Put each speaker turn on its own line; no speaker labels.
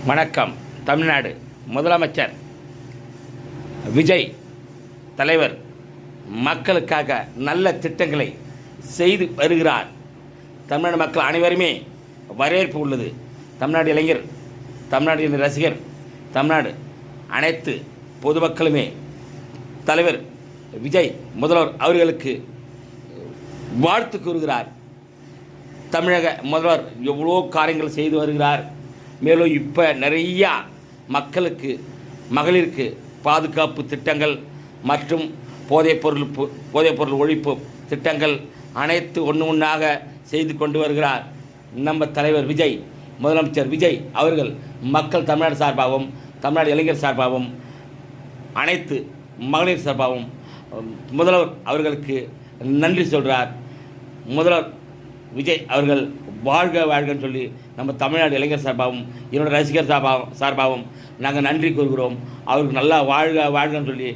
வணக்கம். தமிழ்நாடு முதலமைச்சர் விஜய் தலைவர் மக்களுக்காக நல்ல திட்டங்களை செய்து வருகிறார். தமிழ்நாடு மக்கள் அனைவருமே வரவேற்பு உள்ளது. தமிழ்நாடு இளைஞர், தமிழ்நாடு ரசிகர், தமிழ்நாடு அனைத்து பொதுமக்களுமே தலைவர் விஜய் முதல்வர் அவர்களுக்கு வாழ்த்து கூறுகிறார். தமிழக முதல்வர் எவ்வளோ காரியங்கள் செய்து வருகிறார். மேலும் இப்போ நிறையா மக்களுக்கு மகளிருக்கு பாதுகாப்பு திட்டங்கள் மற்றும் போதைப்பொருள் ஒழிப்பு திட்டங்கள் அனைத்து ஒன்றாக செய்து கொண்டு வருகிறார். நம்ம தலைவர் விஜய், முதலமைச்சர் விஜய் அவர்கள் மக்கள் தமிழ்நாடு சார்பாகவும், தமிழ்நாடு இளைஞர் சார்பாகவும், அனைத்து மகளிர் சார்பாகவும் முதல்வர் அவர்களுக்கு நன்றி சொல்கிறார். முதல்வர் விஜய் அவர்கள் வாழ்க வாழ்கன்னு சொல்லி நம்ம தமிழ்நாடு இளைஞர் சார்பாகவும், என்னோட ரசிகர் சார்பாகவும் நாங்கள் நன்றி கூறுகிறோம். அவருக்கு நல்லா வாழ்க வாழ்கன்னு சொல்லி